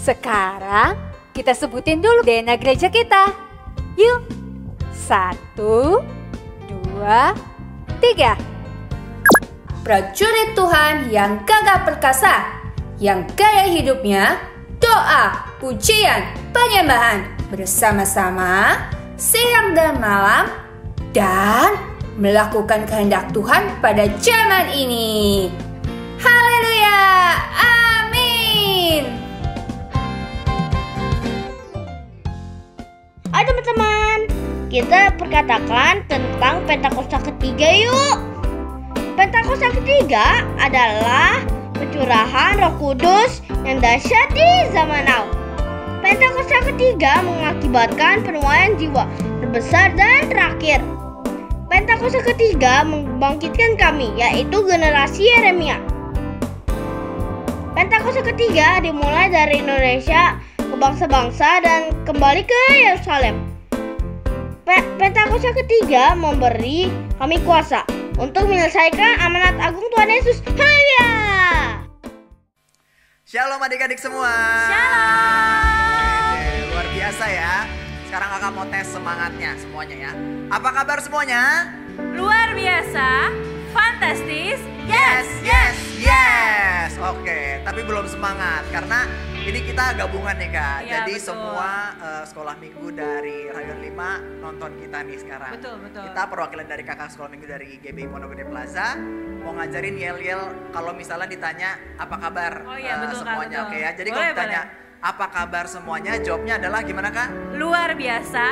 Sekarang kita sebutin dulu DNA gereja kita. Yuk, 1, 2, 3. Prajurit Tuhan yang gagah perkasa, yang gaya hidupnya doa, pujian, penyembahan bersama-sama siang dan malam dan melakukan kehendak Tuhan pada zaman ini. Haleluya, amin. Ayo teman-teman, kita perkatakan tentang Pentakosta ketiga yuk. Pentakosta ketiga adalah pencurahan Roh Kudus yang dahsyat di zaman now. Pentakosta ketiga mengakibatkan penuaian jiwa terbesar dan terakhir. Pentakosta ketiga membangkitkan kami, yaitu generasi Yeremia. Pentakosta ketiga dimulai dari Indonesia ke bangsa-bangsa dan kembali ke Yerusalem. Pentakosta ketiga memberi kami kuasa untuk menyelesaikan amanat agung Tuhan Yesus. Haleluya! Shalom adik-adik semua. Shalom. Luar biasa ya. Sekarang kakak mau tes semangatnya semuanya ya. Apa kabar semuanya? Luar biasa, fantastis, Yes, yes, yes. Oke, tapi belum semangat karena ini kita gabungan nih Kak. Iya, Jadi betul. semua sekolah minggu dari Rayon 5 nonton kita nih sekarang. Betul, betul. Kita perwakilan dari kakak sekolah minggu dari GBI Pondok Gede Plaza mau ngajarin yel-yel kalau misalnya ditanya apa kabar Oh iya, betul, Kak, semuanya. betul. Oke ya. Jadi Boleh, kalau ditanya apa kabar semuanya, jawabnya adalah gimana Kak? luar biasa,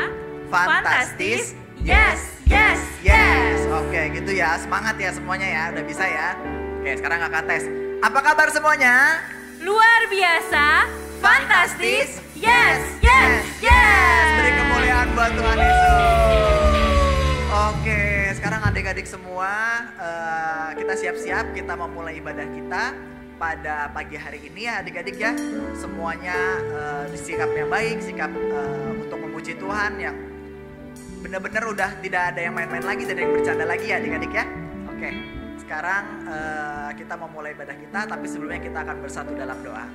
Fantastis. yes, yes, Yes. Oke, gitu ya. Semangat ya semuanya ya. Udah bisa ya. Oke, sekarang kakak tes. Apa kabar semuanya? luar biasa, fantastis, yes, yes, Yes. yes. Beri kemuliaan buat Tuhan Yesus. Oke, sekarang adik-adik semua kita siap-siap, kita mau mulai ibadah kita pada pagi hari ini ya adik-adik ya. Semuanya sikap yang baik, sikap untuk memuji Tuhan yang benar-benar udah tidak ada yang main-main lagi, tidak ada yang bercanda lagi ya adik-adik ya. Oke, sekarang kita mau mulai ibadah kita, tapi sebelumnya kita akan bersatu dalam doa.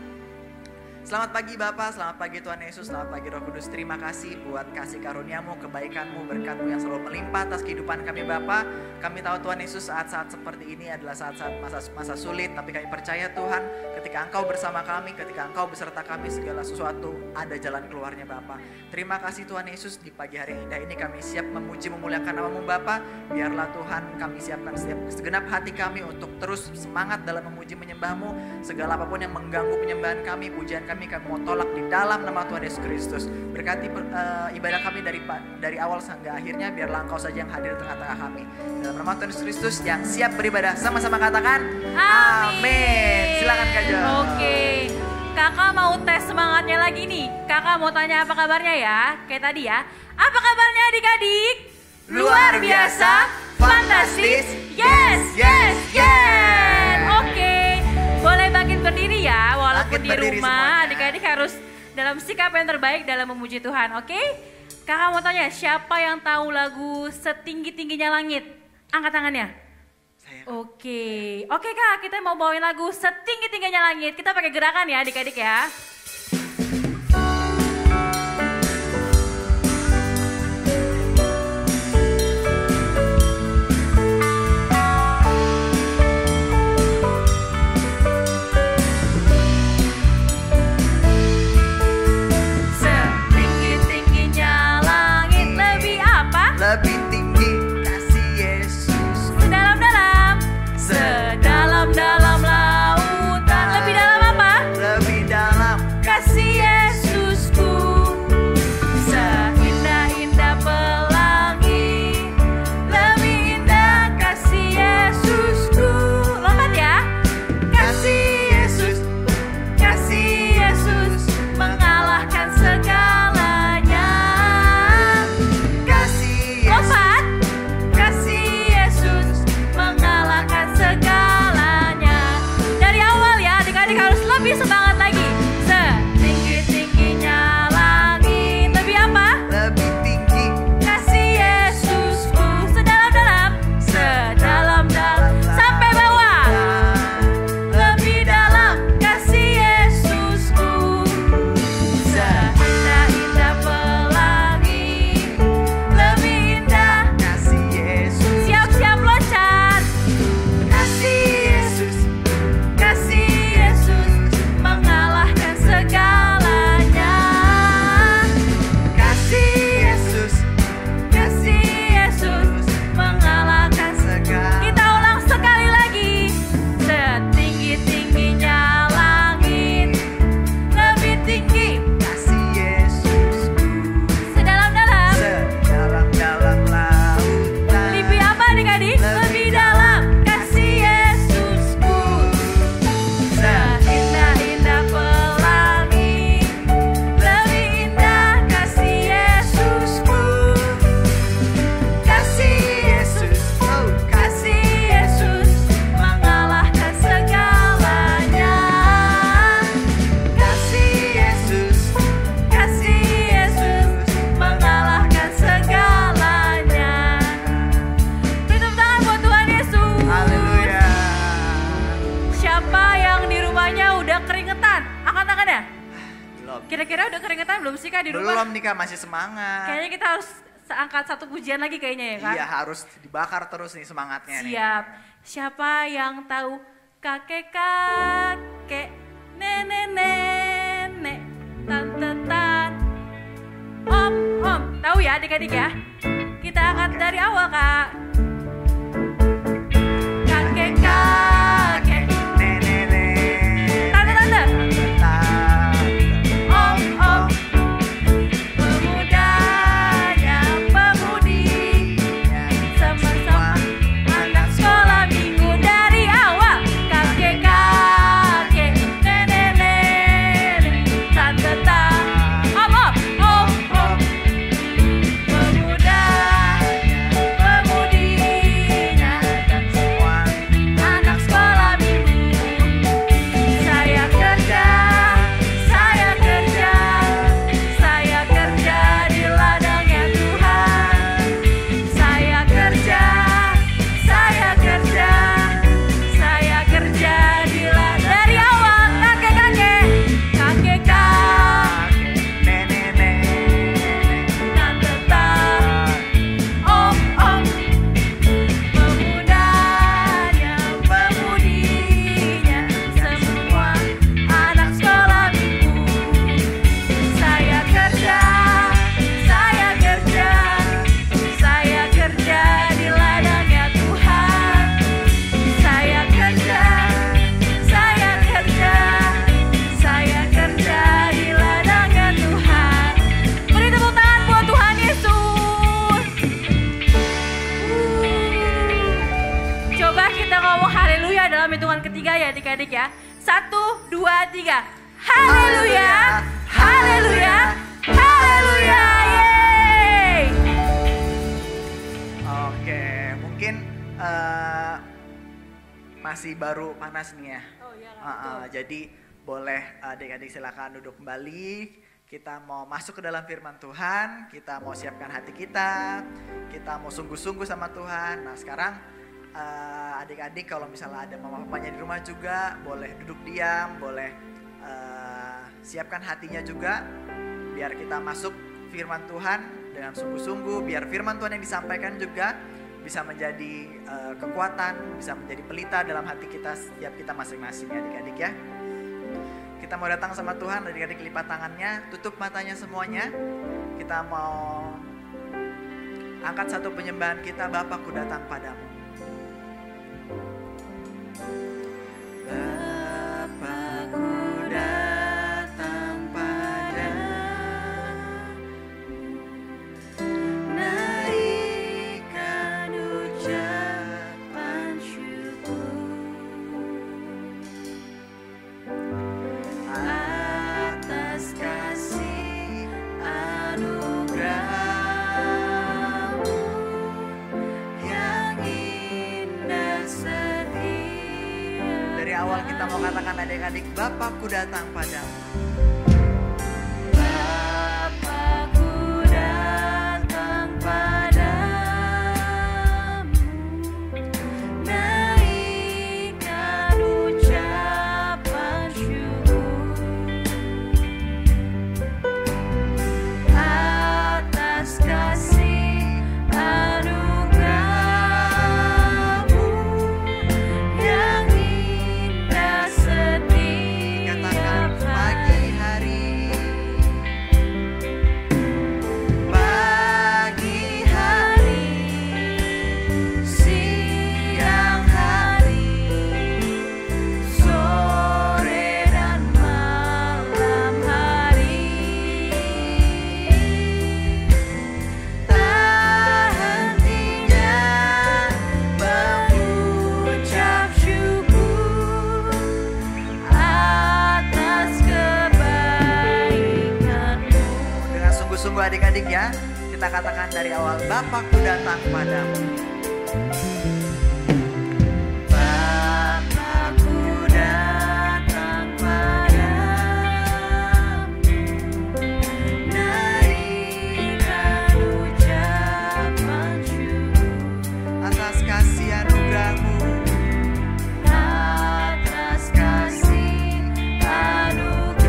Selamat pagi Bapak, selamat pagi Tuhan Yesus, selamat pagi Roh Kudus. Terima kasih buat kasih karuniamu, kebaikanmu, berkatmu yang selalu melimpah atas kehidupan kami Bapak. Kami tahu Tuhan Yesus saat-saat seperti ini adalah saat-saat masa sulit, tapi kami percaya Tuhan ketika Engkau bersama kami, ketika Engkau beserta kami, segala sesuatu ada jalan keluarnya Bapak. Terima kasih Tuhan Yesus, di pagi hari yang indah ini kami siap memuji memuliakan nama-Mu Bapak. Biarlah Tuhan kami siapkan segenap hati kami untuk terus semangat dalam memuji menyembah-Mu. Segala apapun yang mengganggu penyembahan kami, pujian kami mau tolak di dalam nama Tuhan Yesus Kristus. Berkati ibadah kami dari awal sampai akhirnya, biarlah Engkau saja yang hadir di tengah-tengah kami. Dalam nama Tuhan Yesus Kristus yang siap beribadah, sama-sama katakan amin. Silakan Kak Jo. Oke, kakak mau tes semangatnya lagi nih. Kakak mau tanya apa kabarnya ya, kayak tadi ya. Apa kabarnya adik-adik? Luar biasa, fantastis, yes, yes, yes. Oke, boleh bangkit berdiri ya, walaupun Bangkit di berdiri rumah semuanya. adik-adik harus dalam sikap yang terbaik dalam memuji Tuhan, oke? Kakak mau tanya, siapa yang tahu lagu Setinggi-tingginya Langit? Angkat tangannya. Saya. Oke, Kak, kita mau bawain lagu Setinggi-tingginya Langit. Kita pakai gerakan ya adik-adik ya. Setinggi-tingginya langit lebih apa? Lebih tinggi kasih Yesus. Sedalam-dalam lautan. Lebih dalam apa? Lebih dalam Kira-kira udah keringetan belum sih Kak di rumah? Belum nih Kak, masih semangat. Kayaknya kita harus angkat satu pujian lagi kayaknya ya Kak? Iya, harus dibakar terus nih semangatnya nih. Siap. Siapa yang tahu kakek-kakek, nenek-nenek, tante-tante, om-om. Tahu ya adik-adik ya? Kita angkat dari awal Kak. Kakek-kakek, Nenek-nenek, tante-tante, tante, om-om, pemudanya, pemudinya, sama-sama anak sekolah minggu dari awal. Kakek-kakek, nenek-nenek, tante-tante, om-om, om-om, pemudanya, pemudinya, dan semua anak sekolah minggu. Saya kerja di ladangnya Tuhan. Saya kerja di ladang. Dari awal kakek-kakek, nenek-nenek, tante-tante, om-om, pemudanya, pemudinya, semua anak sekolah minggu. Saya kerja di ladangnya Tuhan. Saya kerja di ladangnya Tuhan. Beri tepuk tangan buat Tuhan Yesus. Coba kita ngomong haleluya dalam hitungan ketiga ya adik-adik ya. 1, 2, 3. Haleluya, haleluya, haleluya. Yeay. Oke, mungkin masih baru panas nih ya. Oh iya, Jadi boleh adik-adik silakan duduk kembali. Kita mau masuk ke dalam firman Tuhan, kita mau siapkan hati kita mau sungguh-sungguh sama Tuhan. Nah sekarang adik-adik kalau misalnya ada mama papanya di rumah juga, boleh duduk diam, boleh siapkan hatinya juga, biar kita masuk firman Tuhan dengan sungguh-sungguh, biar firman Tuhan yang disampaikan juga bisa menjadi kekuatan, bisa menjadi pelita dalam hati kita setiap kita masing-masing adik-adik ya. Kita mau datang sama Tuhan, adik-adik lipat tangannya, tutup matanya semuanya. Kita mau angkat satu penyembahan kita, Bapakku datang padamu. Bapakku datang padamu, naikkan ucapan syukur atas kasih anugerah-Mu yang indah setia. Dari awal kita mau katakan adik-adik, Bapakku datang padamu. Bapakku datang padamu, naikkan ucapan syukur atas kasih anugerah-Mu yang indah setiap Katakan hari. pagi hari, Siang hari, sore dan malam hari, tak hentinya mengucap syukur atas kebaikan-Mu. dengan sungguh-sungguh adik-adik ya. Kita katakan dari awal, Bapakku datang padamu. Bapakku datang padamu, naikkan ucapan syukur Atas kasih anugerah-Mu atas kasih anugerah-Mu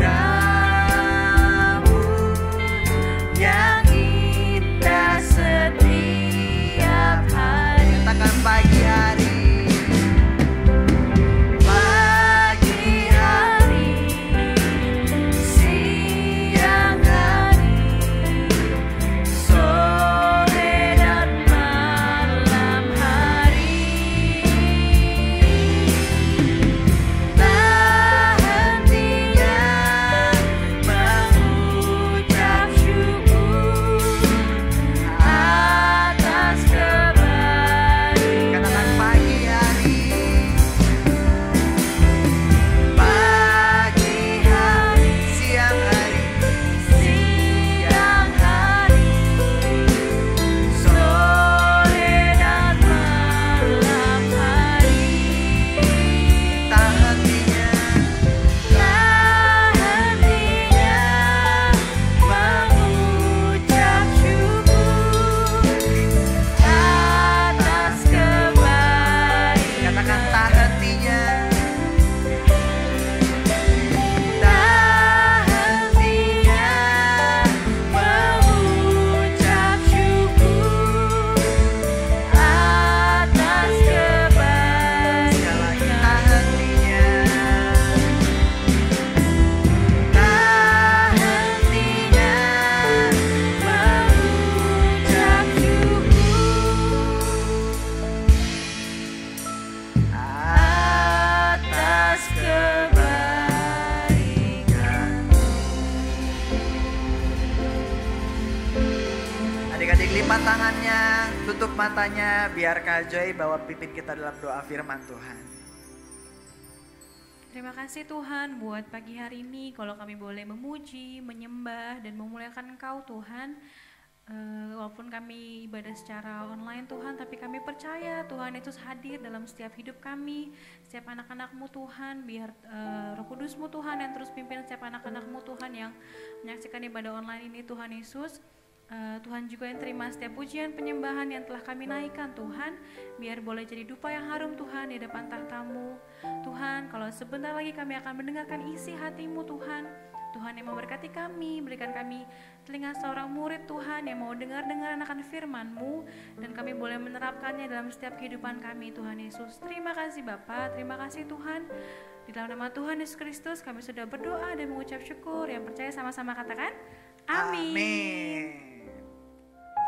Angkat tangannya, tutup matanya, biar Kak Joy bawa pimpin kita dalam doa firman Tuhan. Terima kasih Tuhan buat pagi hari ini kalau kami boleh memuji, menyembah, dan memuliakan Engkau Tuhan. Walaupun kami ibadah secara online Tuhan, tapi kami percaya Tuhan Yesus hadir dalam setiap hidup kami, setiap anak-anak-Mu Tuhan, biar Roh Kudus-Mu Tuhan yang terus pimpin setiap anak-anak-Mu Tuhan yang menyaksikan ibadah online ini Tuhan Yesus. Tuhan juga yang terima setiap pujian penyembahan yang telah kami naikkan Tuhan, biar boleh jadi dupa yang harum Tuhan di depan tahta-Mu Tuhan. Kalau sebentar lagi kami akan mendengarkan isi hati-Mu Tuhan, Tuhan yang memberkati kami, berikan kami telinga seorang murid Tuhan yang mau dengar-dengar akan firman-Mu, dan kami boleh menerapkannya dalam setiap kehidupan kami Tuhan Yesus. Terima kasih Bapa, terima kasih Tuhan. Di dalam nama Tuhan Yesus Kristus kami sudah berdoa dan mengucap syukur. Yang percaya sama-sama katakan amin. Amin.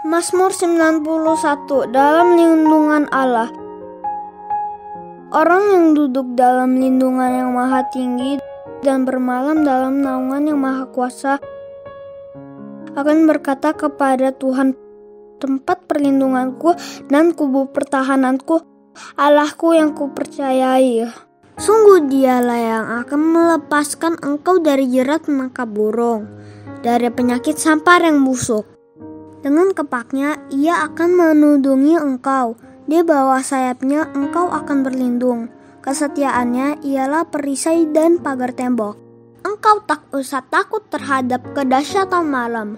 Mazmur 91. Dalam lindungan Allah. Orang yang duduk dalam lindungan yang maha tinggi dan bermalam dalam naungan yang maha kuasa akan berkata kepada Tuhan, tempat perlindunganku dan kubu pertahananku, Allahku yang kupercayai. Sungguh Dialah yang akan melepaskan engkau dari jerat penangkap burung, dari penyakit sampar yang busuk. Dengan kepaknya ia akan menudungi engkau, di bawah sayapnya engkau akan berlindung. Kesetiaannya ialah perisai dan pagar tembok. Engkau tak usah takut terhadap kedahsyatan malam,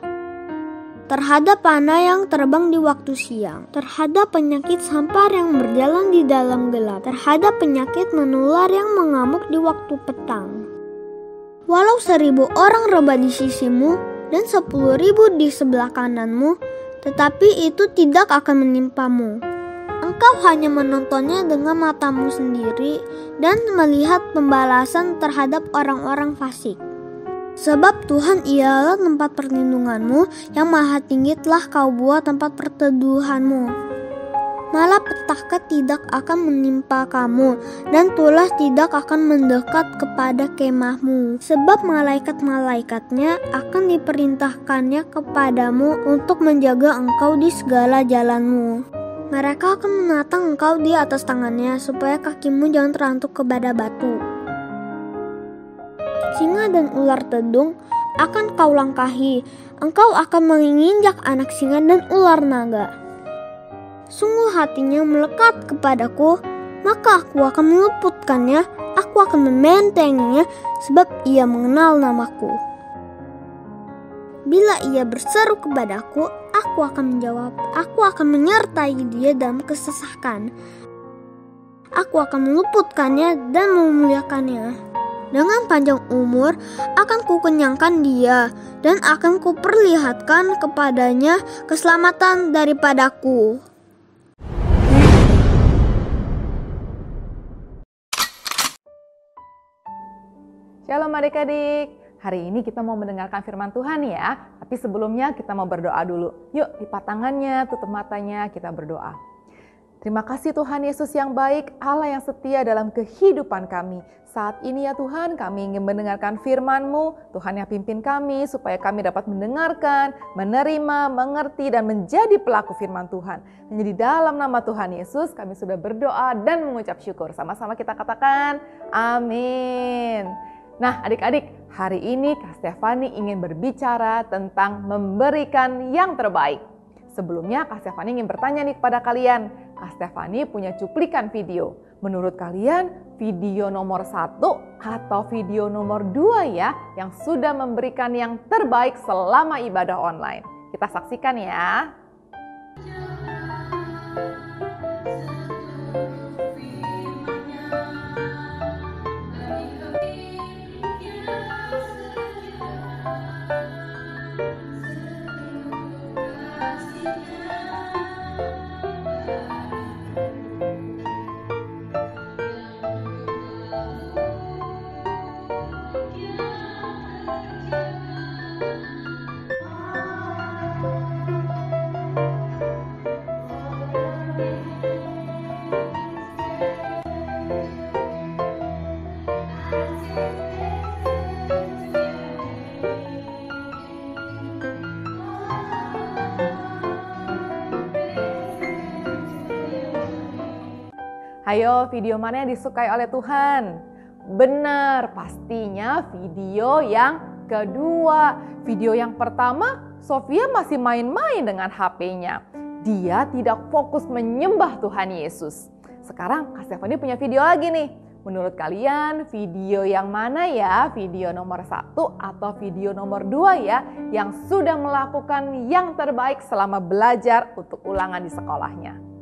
terhadap panah yang terbang di waktu siang, terhadap penyakit sampar yang berjalan di dalam gelap, terhadap penyakit menular yang mengamuk di waktu petang. Walau 1000 orang rebah di sisimu dan 10.000 di sebelah kananmu, tetapi itu tidak akan menimpamu. Engkau hanya menontonnya dengan matamu sendiri dan melihat pembalasan terhadap orang-orang fasik. Sebab Tuhan ialah tempat perlindunganmu, yang maha tinggi telah kau buat tempat perteduhanmu. Malapetaka tidak akan menimpa kamu, dan tulah tidak akan mendekat kepada kemahmu. Sebab malaikat-malaikatnya akan diperintahkannya kepadamu untuk menjaga engkau di segala jalanmu. Mereka akan menatang engkau di atas tangannya, supaya kakimu jangan terantuk kepada batu. Singa dan ular tedung akan kau langkahi, engkau akan menginjak anak singa dan ular naga. Sungguh hatinya melekat kepadaku, maka aku akan meluputkannya, aku akan membentenginya, sebab ia mengenal namaku. Bila ia berseru kepadaku, aku akan menjawab, aku akan menyertai dia dalam kesesakan. Aku akan meluputkannya dan memuliakannya. Dengan panjang umur akan kukenyangkan dia, dan akan kuperlihatkan kepadanya keselamatan daripadaku. Shalom adik-adik. Hari ini kita mau mendengarkan firman Tuhan ya. Tapi sebelumnya kita mau berdoa dulu. Yuk lipat tangannya, tutup matanya, kita berdoa. Terima kasih Tuhan Yesus yang baik, Allah yang setia dalam kehidupan kami. Saat ini ya Tuhan, kami ingin mendengarkan firman-Mu. Tuhan yang pimpin kami supaya kami dapat mendengarkan, menerima, mengerti, dan menjadi pelaku firman Tuhan. Hanya di dalam nama Tuhan Yesus kami sudah berdoa dan mengucap syukur. Sama-sama kita katakan amin. Nah adik-adik, hari ini Kak Stefani ingin berbicara tentang memberikan yang terbaik. Sebelumnya Kak Stefani ingin bertanya nih kepada kalian. Kak Stefani punya cuplikan video. Menurut kalian video nomor 1 atau video nomor 2 ya yang sudah memberikan yang terbaik selama ibadah online? Kita saksikan ya. Ayo, video mana yang disukai oleh Tuhan? Benar, pastinya video yang kedua. Video yang pertama, Sofia masih main-main dengan HP-nya. Dia tidak fokus menyembah Tuhan Yesus. Sekarang Kak Stephanie punya video lagi nih. Menurut kalian video yang mana ya? Video nomor 1 atau video nomor 2 ya? Yang sudah melakukan yang terbaik selama belajar untuk ulangan di sekolahnya.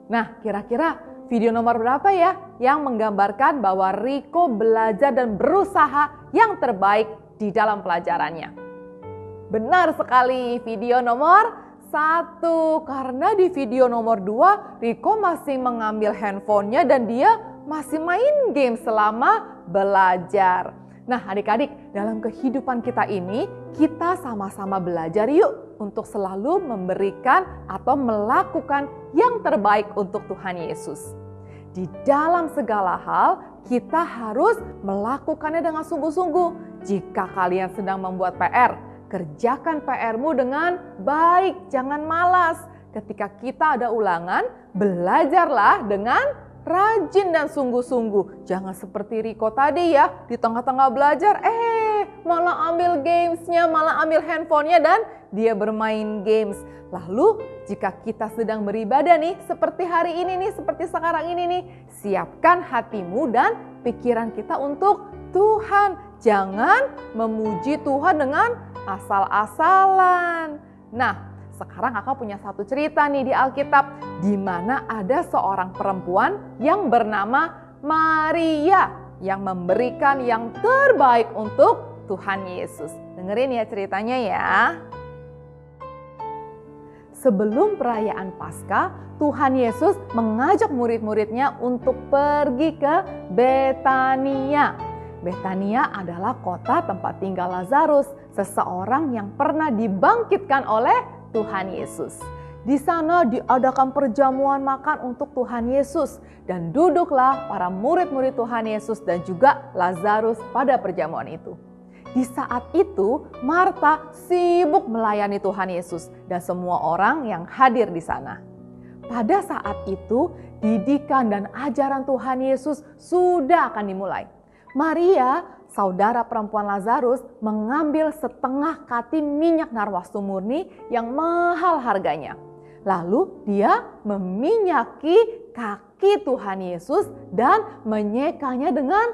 Nah, kira-kira video nomor berapa ya yang menggambarkan bahwa Riko belajar dan berusaha yang terbaik di dalam pelajarannya? Benar sekali, video nomor 1. Karena di video nomor 2, Riko masih mengambil handphonenya dan dia masih main game selama belajar. Nah, adik-adik, dalam kehidupan kita ini, kita sama-sama belajar yuk untuk selalu memberikan atau melakukan yang terbaik untuk Tuhan Yesus. Di dalam segala hal, kita harus melakukannya dengan sungguh-sungguh. Jika kalian sedang membuat PR, kerjakan PR-mu dengan baik, jangan malas. Ketika kita ada ulangan, belajarlah dengan rajin dan sungguh-sungguh. Jangan seperti Riko tadi ya, di tengah-tengah belajar, malah ambil gamesnya, malah ambil handphonenya dan dia bermain games. Lalu jika kita sedang beribadah nih, seperti hari ini nih, seperti sekarang ini nih, siapkan hatimu dan pikiran kita untuk Tuhan. Jangan memuji Tuhan dengan asal-asalan. Nah, sekarang kakak punya satu cerita nih di Alkitab, di mana ada seorang perempuan yang bernama Maria yang memberikan yang terbaik untuk Tuhan Yesus. Dengerin ya ceritanya ya. Sebelum perayaan Paskah, Tuhan Yesus mengajak murid-muridnya untuk pergi ke Betania. Betania adalah kota tempat tinggal Lazarus, seseorang yang pernah dibangkitkan oleh Tuhan Yesus. Di sana diadakan perjamuan makan untuk Tuhan Yesus dan duduklah para murid-murid Tuhan Yesus dan juga Lazarus pada perjamuan itu. Di saat itu Marta sibuk melayani Tuhan Yesus dan semua orang yang hadir di sana. Pada saat itu didikan dan ajaran Tuhan Yesus sudah akan dimulai. Maria, saudara perempuan Lazarus, mengambil setengah kati minyak narwastu murni yang mahal harganya. Lalu dia meminyaki kaki Tuhan Yesus dan menyekanya dengan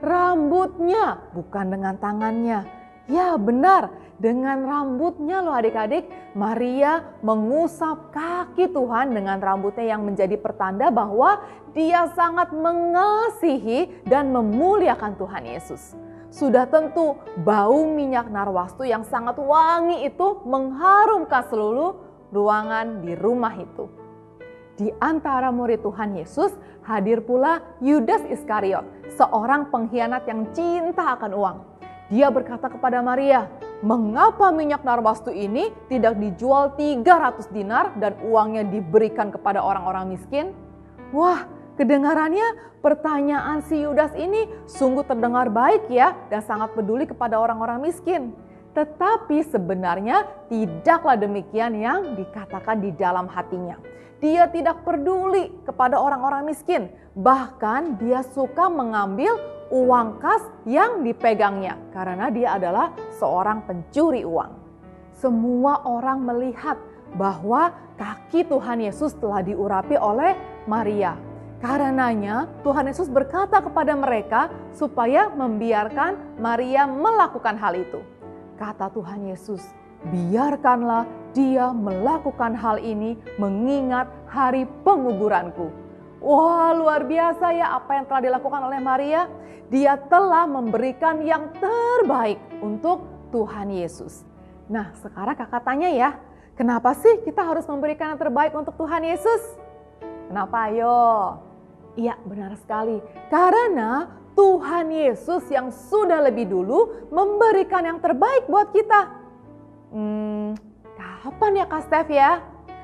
rambutnya, bukan dengan tangannya. Ya benar, dengan rambutnya loh adik-adik. Maria mengusap kaki Tuhan dengan rambutnya yang menjadi pertanda bahwa dia sangat mengasihi dan memuliakan Tuhan Yesus. Sudah tentu bau minyak narwastu yang sangat wangi itu mengharumkan seluruh ruangan di rumah itu. Di antara murid Tuhan Yesus hadir pula Yudas Iskariot, seorang pengkhianat yang cinta akan uang. Dia berkata kepada Maria, "Mengapa minyak narwastu ini tidak dijual 300 dinar dan uangnya diberikan kepada orang-orang miskin?" Wah, kedengarannya pertanyaan si Yudas ini sungguh terdengar baik ya dan sangat peduli kepada orang-orang miskin. Tetapi sebenarnya tidaklah demikian yang dikatakan di dalam hatinya. Dia tidak peduli kepada orang-orang miskin. Bahkan dia suka mengambil uang kas yang dipegangnya karena dia adalah seorang pencuri uang. Semua orang melihat bahwa kaki Tuhan Yesus telah diurapi oleh Maria. Karenanya Tuhan Yesus berkata kepada mereka supaya membiarkan Maria melakukan hal itu. Kata Tuhan Yesus, biarkanlah dia melakukan hal ini mengingat hari penguburanku. Wah, luar biasa ya apa yang telah dilakukan oleh Maria. Dia telah memberikan yang terbaik untuk Tuhan Yesus. Nah, sekarang kakak tanya ya, kenapa sih kita harus memberikan yang terbaik untuk Tuhan Yesus? Kenapa? Ayo. Iya, benar sekali. Karena Tuhan Yesus yang sudah lebih dulu memberikan yang terbaik buat kita. Kapan ya Kak Steph ya?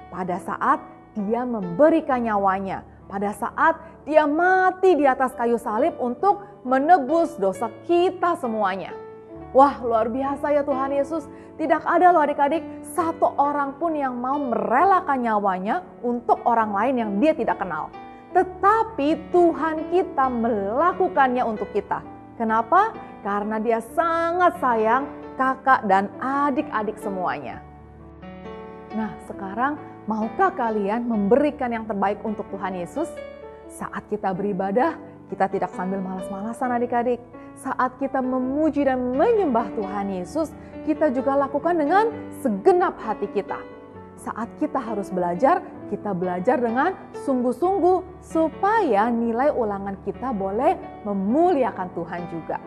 Pada saat dia memberikan nyawanya. Pada saat dia mati di atas kayu salib untuk menebus dosa kita semuanya. Wah, luar biasa ya Tuhan Yesus. Tidak ada loh adik-adik satu orang pun yang mau merelakan nyawanya untuk orang lain yang dia tidak kenal. Tetapi Tuhan kita melakukannya untuk kita. Kenapa? Karena dia sangat sayang kakak dan adik-adik semuanya. Nah, sekarang maukah kalian memberikan yang terbaik untuk Tuhan Yesus? Saat kita beribadah, kita tidak sambil malas-malasan adik-adik. Saat kita memuji dan menyembah Tuhan Yesus, kita juga lakukan dengan segenap hati kita. Saat kita harus belajar, kita belajar dengan sungguh-sungguh supaya nilai ulangan kita boleh memuliakan Tuhan juga.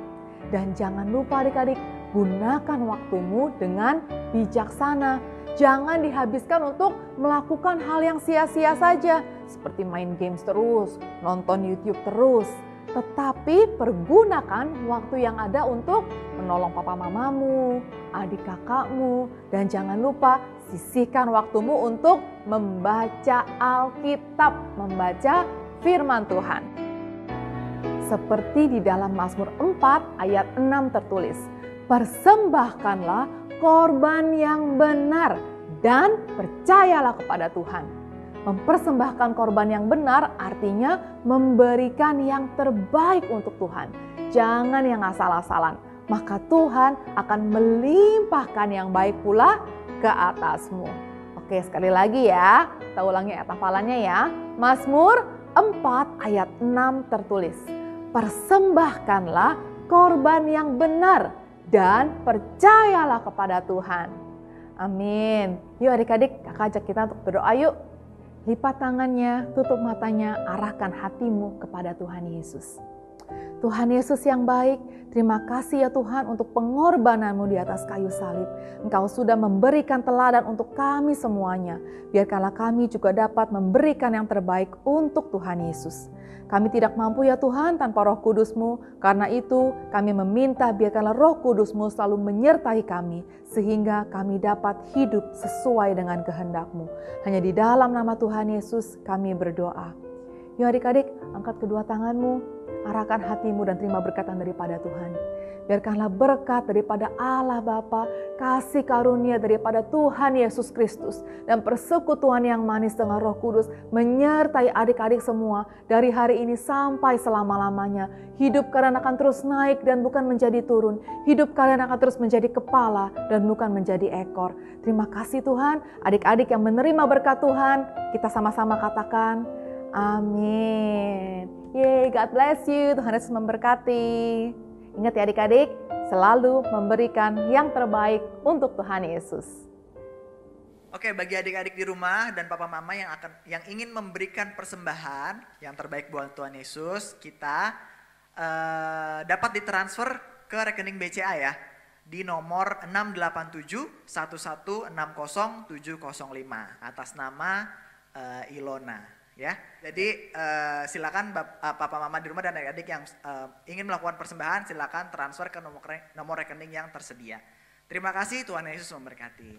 Dan jangan lupa adik-adik, gunakan waktumu dengan bijaksana. Jangan dihabiskan untuk melakukan hal yang sia-sia saja, seperti main games terus, nonton YouTube terus. Tetapi pergunakan waktu yang ada untuk menolong papa mamamu, adik kakakmu, dan jangan lupa sisihkan waktumu untuk membaca Alkitab, membaca firman Tuhan. Seperti di dalam Mazmur 4 ayat 6 tertulis, persembahkanlah korban yang benar dan percayalah kepada Tuhan. Mempersembahkan korban yang benar artinya memberikan yang terbaik untuk Tuhan. Jangan yang asal-asalan, maka Tuhan akan melimpahkan yang baik pula ke atasmu. Oke, sekali lagi ya, kita ulangi ayat hafalannya ya. Mazmur 4 ayat 6 tertulis, persembahkanlah korban yang benar dan percayalah kepada Tuhan. Amin. Yuk adik-adik, kakak ajak kita untuk berdoa yuk. Lipat tangannya, tutup matanya, arahkan hatimu kepada Tuhan Yesus. Tuhan Yesus yang baik, terima kasih ya Tuhan untuk pengorbananmu di atas kayu salib. Engkau sudah memberikan teladan untuk kami semuanya. Biarkanlah kami juga dapat memberikan yang terbaik untuk Tuhan Yesus. Kami tidak mampu ya Tuhan tanpa Roh Kudus-Mu. Karena itu kami meminta biarkanlah Roh Kudus-Mu selalu menyertai kami. Sehingga kami dapat hidup sesuai dengan kehendak-Mu. Hanya di dalam nama Tuhan Yesus kami berdoa. Yuk adik-adik, angkat kedua tanganmu. Arahkan hatimu dan terima berkatan daripada Tuhan. Biarkanlah berkat daripada Allah Bapa, kasih karunia daripada Tuhan Yesus Kristus, dan persekutuan yang manis dengan Roh Kudus menyertai adik-adik semua dari hari ini sampai selama-lamanya. Hidup kalian akan terus naik dan bukan menjadi turun. Hidup kalian akan terus menjadi kepala dan bukan menjadi ekor. Terima kasih Tuhan, adik-adik yang menerima berkat Tuhan, kita sama-sama katakan, amin. Yeay, God bless you. Tuhan Yesus memberkati. Ingat ya adik-adik, selalu memberikan yang terbaik untuk Tuhan Yesus. Oke, bagi adik-adik di rumah dan papa mama yang ingin memberikan persembahan yang terbaik buat Tuhan Yesus, kita dapat ditransfer ke rekening BCA ya, di nomor 68711600705 atas nama Ilona. Ya, jadi silakan papa mama di rumah dan adik-adik yang ingin melakukan persembahan silakan transfer ke nomor rekening yang tersedia. Terima kasih, Tuhan Yesus memberkati.